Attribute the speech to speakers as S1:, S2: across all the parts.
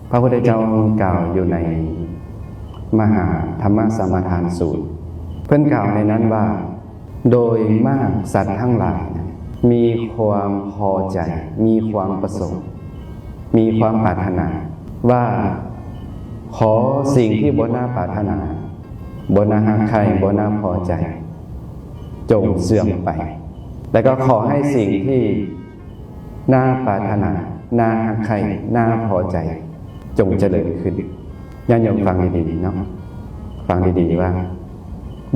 S1: พระพุทธเจ้ากล่าวอยู่ในมหาธรรมสมาทานสูตรเพิ่นกล่าวในนั้นว่าโดยมากสัตว์ทั้งหลายมีความพอใจมีความประสงค์มีความปรารถนาว่าขอสิ่งที่บ่น่าปรารถนาบ่น่าฮักใครบ่น่าพอใจจงเสื่อมไปแล้วก็ขอให้สิ่งที่น่าปรารถนาน่าฮักใครน่าพอใจจงเจริญขึ้นญาติโยมฟังดีๆเนาะฟังดีๆว่า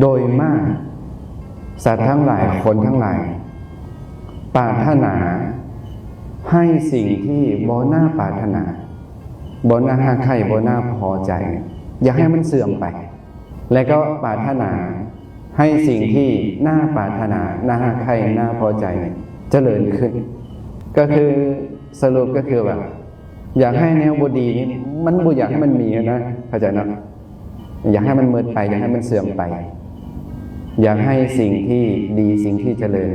S1: โดยมากสัตว์ทั้งหลายคนทั้งหลายปรารถนาให้สิ่งที่บ่น่าปรารถนาบ่น่าฮักใครบ่น่าพอใจอย่าให้มันเสื่อมไปและก็ปรารถนาให้สิ่งที่น่าปรารถนาน่าฮักใครน่าพอใจเจริญขึ้นก็คือสรุปก็คือแบบอยากให้แนวบดีนี้มันบ่อยากให้มันมีนะเข้าใจนะอยากให้มันเมิดไปอยากให้มันเสื่อมไปอยากให้สิ่งที่ดีสิ่งที่เจริญ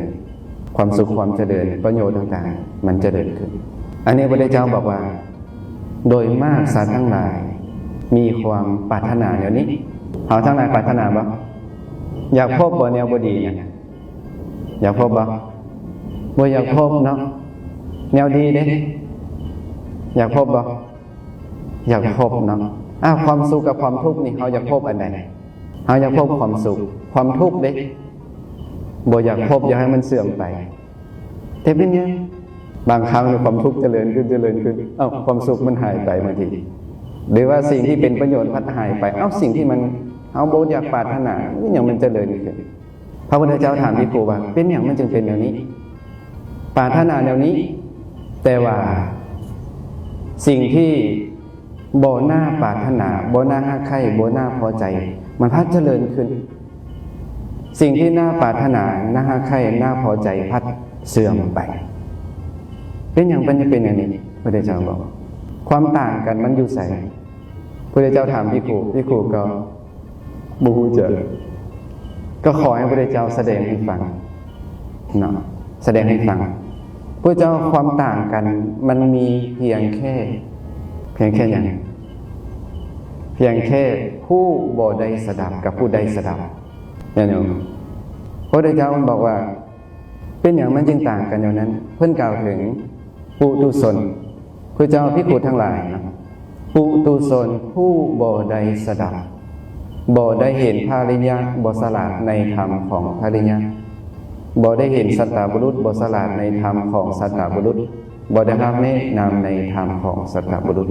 S1: ความสุขความเจริญประโยชน์ต่างๆมันเจริญขึ้นอันนี้พระพุทธเจ้าบอกว่าโดยมากสัตว์ทั้งหลายมีความปรารถนาเดี๋ยวนี้เขาทั้งหลายปรารถนาบ่อยากพบบ่แนวบดีเนี่ยอยากพบบ่อยากพบเนาะแนวดีเด้อยากพบบ่อยากพบเนาะความสุขกับความทุกข์นี่เขาอยากพบอันใดเขาอยากพบความสุขความทุกข์เด้บ่อยากพบอยากให้มันเสื่อมไปแต่เป็นยังบางครั้งความทุกข์เจริญขึ้นความสุขมันหายไปบางทีหรือว่าสิ่งที่เป็นประโยชน์พัดหายไปสิ่งที่มันเอาบ่อยากปรารถนาอย่างมันเจริญขึ้นพระพุทธเจ้าถามภิกขุว่าเป็นอย่างมันจึงเป็นอย่างนี้ปรารถนาแนวนี้แต่ว่าสิ่งที่บ่น่าปรารถนาบ่น่าฮักใคร่บ่น่าพอใจมันพัดเจริญขึ้นสิ่งที่น่าปรารถนาน่าฮักใคร่น่าพอใจพัดเสื่อมไปเป็นอย่างมันจะเป็นอย่างนี้พระพุทธเจ้าบอกความต่างกันมันอยู่ไสพระพุทธเจ้าถามภิกขุก็บ่ฮู้จักก็ขอให้พระพุทธเจ้าแสดงให้ฟังเนาะแสดงให้ฟังพระเจ้าความต่างกันมันมีเพียงแค่อย่างเพียงแค่ผู้บ่ได้สดับกับผู้ได้สดับเนี่ยพระพุทธเจ้าบอกว่าเป็นอย่างมันจึงต่างกันอย่างนั้นเพิ่นกล่าวถึงปุถุชนพระเจ้าภิกขุทั้งหลายนะปุถุชนผู้บ่ได้สดับบ่ได้เห็นพระอริยะบ่ฉลาดในธรรมของพระอริยะบ่ได้เห็นสัตตบุรุษบ่ฉลาดในธรรมของสัตตบุรุษบ่ได้รับแนะนำในธรรมของสัตตบุรุษ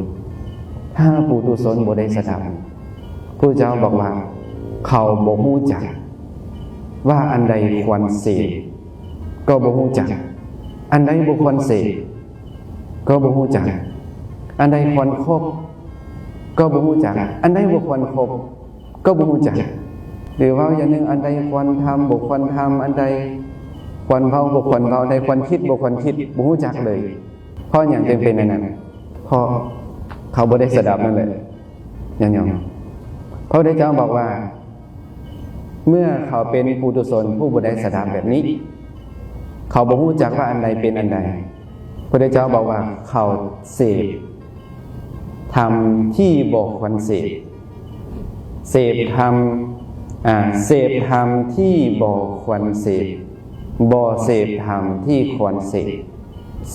S1: ถ้าปุถุชนบ่ได้สดับพระเจ้าบอกว่าเขาบ่ฮู้จักว่าอันใดควรเสพก็บ่ฮู้จักอันใดบ่ควรเสพก็บ่ฮู้จักอันใดควรคบก็บ่ฮู้จักอันใดบ่ควรคบก็บ่ฮู้จักหรือว่าอย่างนึงอันใดควรทำบ่ควรทำอันใดควรเว้าบ่ควรเว้าอันใดควรคิดบ่ควรคิดบ่ฮู้จักเลยเพราะหยังจึงเป็นอย่างนั้นเพราะเขาบ่ได้สดับนั่นแหละอย่างพระพุทธเจ้าบอกว่าเมื่อเขาเป็นปุถุชนผู้บ่ได้สดับแบบนี้เขาบ่ฮู้จักว่าอันใดเป็นอันใดพระพุทธเจ้าบอกว่าเขาเสพธรรมที่บ่ควรเสพธรรมที่บ่ควรเสพบ่เสพธรรมที่ควรเ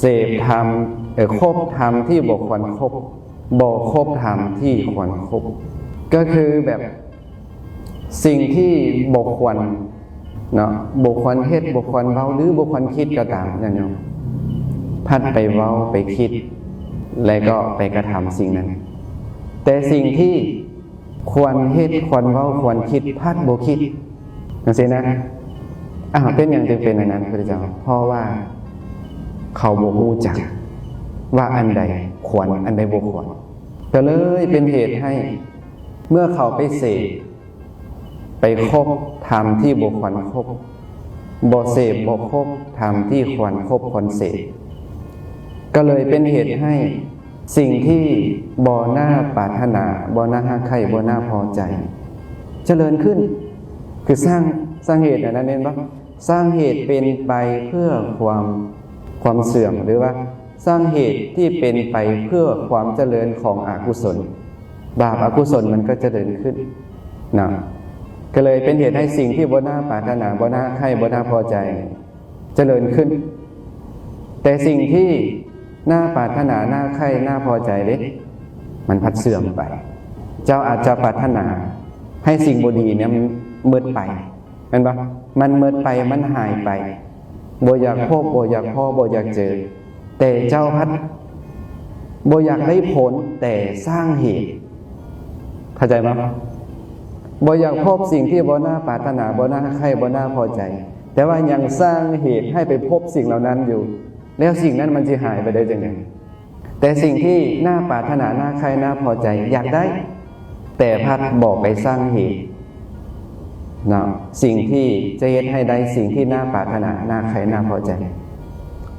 S1: สพธรรมคบธรรมที่บ่ควรคบบ่คบธรรมที่ควรคบก็คือแบบสิ่งที่บ่ควรเนาะบ่ควรเฮ็ดบ่ควรเว้าหรือบ่ควรคิดก็ตามอย่างนี้พัดไปเว้าไปคิดแล้วก็ไปกระทำสิ่งนั้นแต่สิ่งที่ควรเฮ็ดควรเว้าควรคิดพัดบ่คิดจังซี่นะเป็นอย่างจึงเป็นอย่างนั้นพระเจ้าเพราะว่าเขาบ่รู้จักว่าอันใดควรอันใดบ่ควรก็เลยเป็นเหตุให้เมื่อเขาไปเสพไปคบธรรมที่บ่ควรคบบ่เสพบ่คบธรรมที่ควรคบควรเสพก็เลยเป็นเหตุให้สิ่งที่บ่น่าปรารถนาบ่น่าฮักใคร่บ่น่าพอใจเจริญขึ้นคือสร้างเหตุอันนั้นเองบ่สร้างเหตุเป็นไปเพื่อความเสื่อมหรือว่า สร้างเหตุที่เป็นไปเพื่อความเจริญของอกุศลบาปอกุศลมันก็เจริญขึ้นนะก็เลยเป็นเหตุให้สิ่งที่บ่น่าปรารถนาบ่น่าใคร่บ่น่าพอใจเจริญขึ้นแต่สิ่งที่น่าปรารถนาน่าใคร่น่าพอใจเด้มันพัดเสื่อมไปเจ้าอาจจะปรารถนาให้สิ่งบ่ดีเนี่ยมันมืดไปเห็นปะมันมืดไปมันหายไปบ่อยากพบบ่อยากพ่อบ่อยากเจอแต่เจ้าพัดบ่อยากได้ผลแต่สร้างเหตุเข้าใจมั้ยบ่อยากพบสิ่งที่บ่น่าปรารถนาบ่น่าใคร่บ่น่าพอใจแต่ว่ายังสร้างเหตุให้ไปพบสิ่งเหล่านั้นอยู่แล้วสิ่งนั้นมันจะหายไปได้จังไงแต่สิ่งที่น่าปรารถนาน่าใคร่น่าพอใจอยากได้แต่พัดบอกไปสร้างเหตุนะสิ่งที่จะเฮ็ดให้ได้สิ่งที่น่าปรารถนาน่าใคร่น่าพอใจ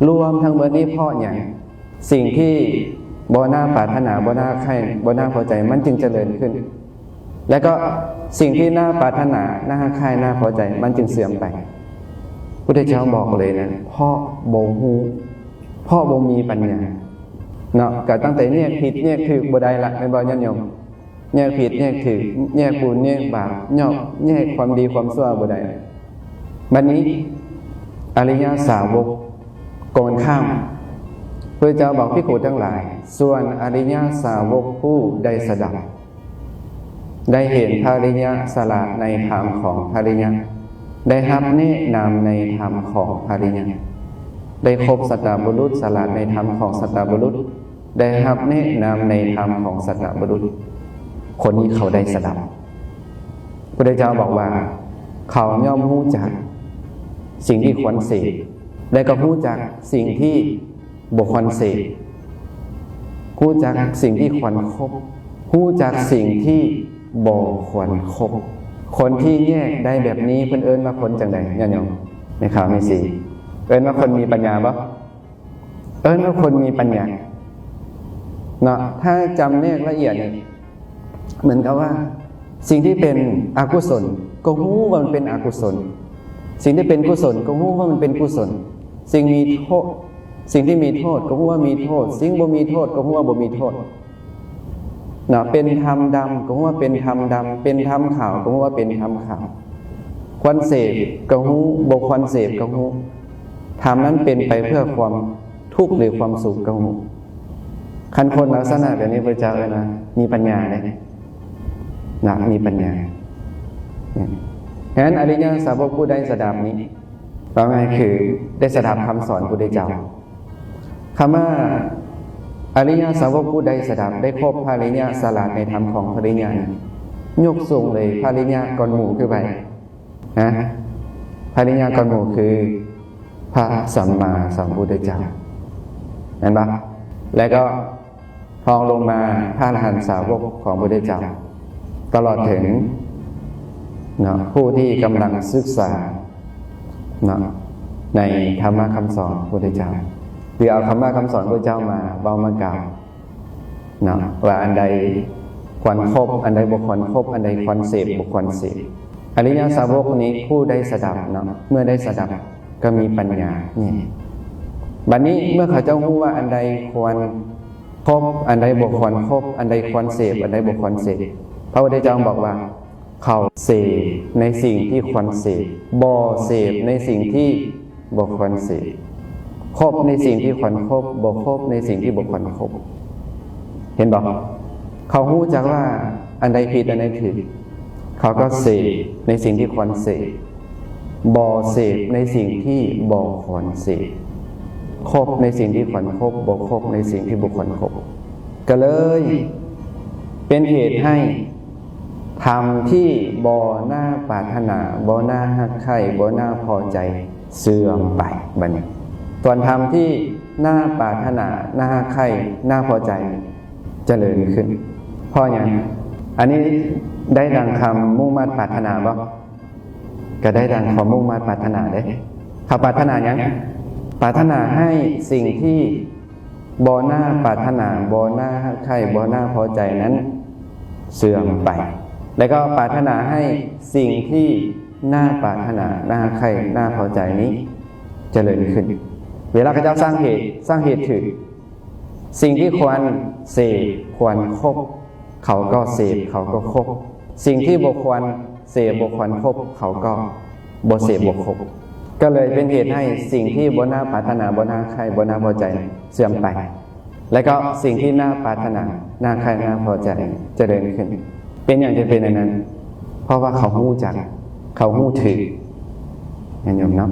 S1: รวมทั้งหมดนี้เพราะอย่างสิ่งที่บ่น่าปรารถนาบ่น่าใคร่บ่น่าพอใจมันจึงเจริญขึ้นแล้วก็สิ่งที่น่าปรารถนาน่าใคร่น่าพอใจมันจึงเสื่อมไปพุทธเจ้าบอกเลยนะเพราะบ่ฮู้เพราะบ่มีปัญญาเนาะก็ตั้งแต่แยกผิดแยกถูกบ่ได้ละแม่นบ่ญาติโยมแยกผิดแยกถูกแยกบุญแยกบาปแยกความดีความชั่วบ่ได้บัดนี้อริยสาวกก่อนข้ามพระเจ้าบอกภิกษุทั้งหลายส่วนอริยสาวกผู้ได้สดับได้เห็นพระอริยสละในธรรมของพระอริยได้รับแนะนำในธรรมของพระอริยได้คบสัตตบุรุษสละในธรรมของสัตตบุรุษได้รับแนะนำในธรรมของสัตตบุรุษคนนี้เขาได้สดับพระเจ้าบอกว่าเขาย่อมรู้จักสิ่งที่ควรเสพและก็รู้จักสิ่งที่บ่ควรเสพรู้จักสิ่งที่ควรคบรู้จักสิ่งที่บ่ควรคบคนที่แยกได้แบบนี้เพิ่นเอิ้นว่าคนจังได๋ญาติโยมในข่าวมีสิเอิ้นว่าคนมีปัญญาบ่เอิ้นว่าคนมีปัญญาเนาะถ้าจำแนกละเอียดเนี่ยเหมือนกับว่าสิ่งที่เป็นอกุศลก็รู้ว่ามันเป็นอกุศลสิ่งที่เป็นกุศลก็รู้ว่ามันเป็นกุศลสิ่งมีโทษสิ่งที่มีโทษก็รู้ว่ามีโทษสิ่งบ่มีโทษก็รู้ว่าบ่มีโทษเนาะเป็นธรรมดำก็รู้ว่าเป็นธรรมดำเป็นธรรมขาวก็รู้ว่าเป็นธรรมขาวควรเสพก็รู้บ่ควรเสพก็รู้ธรรมนั้นเป็นไปเพื่อความทุกข์หรือความสุขก็รู้คันคนลักษณะแบบนี้พระเจ้าเลยนะมีปัญญาได้นะมีปัญญาฉะนั้นอริยสาวกผู้ได้สดับนี้ว่าไงคือได้สดับคำสอนพุทธเจ้าคำว่าอริยสาวกผู้ได้สดับได้พบพระอริยสละในธรรมของพระอริยยกสูงเลยพระอริยก่อนหมู่คือไปนะพระอริยก่อนหมู่คือพระสัมมาสัมพุทธเจ้าเห็นปะแล้วก็รองลงมาพระอรหันตสาวกของพระพุทธเจ้าตลอดถึงเนาะผู้ที่กำลังศึกษาเนาะในธรรมะคำสอนพระพุทธเจ้าหรือเอาธรรมะคำสอนพระเจ้ามาเบามากล่าวเนาะว่าอันใดควรคบอันใดบ่ควรคบอันใดควรเสพบ่ควรเสพอริยสาวกนี้ผู้ได้สดับเนาะเมื่อได้สดับก็มีปัญญานี่บัดนี้เมื่อเขาเจ้ารู้ว่าอันใดควรคบอันใดบ่ควรคบอันใดควรเสพอันใดบ่ควรเสพพระพุทธเจ้าบอกว่าเขาเสพในสิ่งที่ควรเสพบ่เสพในสิ่งที่บ่ควรเสพคบในสิ่งที่ควรคบบ่คบในสิ่งที่บ่ควรคบเห็นบ่เขารู้จักว่าอันใดผิดอันใดถูกเขาก็เสพในสิ่งที่ควรเสพบ่เสพในสิ่งที่บ่ควรเสพคบในสิ่งที่ควรคบบ่คบในสิ่งที่บ่ควรคบก็เลยเป็นเหตุให้ธรรมที่บ่น่าปรารถนาบ่น่าฮักใคร่บ่น่าพอใจเสื่อมไปบัดนี้ส่วนธรรมที่น่าปรารถนาน่าฮักใคร่น่าพอใจเจริญขึ้นเพราะหยังอันนี้ได้ดังคำมุ่งมั่นปรารถนาบ่ก็ได้ดังความมุ่งมั่นปรารถนาเด้เขาปรารถนาหยังปรารถนาให้สิ่งที่บ่น่าปรารถนาบ่น่าฮักใคร่บ่น่าพอใจนั้นเสื่อมไปแล้วก็ปรารถนาให้สิ่งที่น่าปรารถนาน่าใคร่น่าพอใจนี้เจริญขึ้นเวลาพระเจ้าสร้างเหตุถือ สิ่งที่ควรเสพควรคบเขาก็เสพเขาก็คบสิ่งที่บ่ควรเสพบ่ควรคบเขาก็บ่เสพบ่คบก็เลยเป็นเหตุให้สิ่งที่บ่น่าปรารถนาบ่น่าใครบ่น่าพอใจเสื่อมไปและก็สิ่งที่น่าปรารถนาน่าใครน่าพอใจเจริญขึ้นเป็นอย่างจะเป็นอย่างนั้นเพราะว่าเขาหู้จักเขาหู้ถืออย่างโยมเนาะ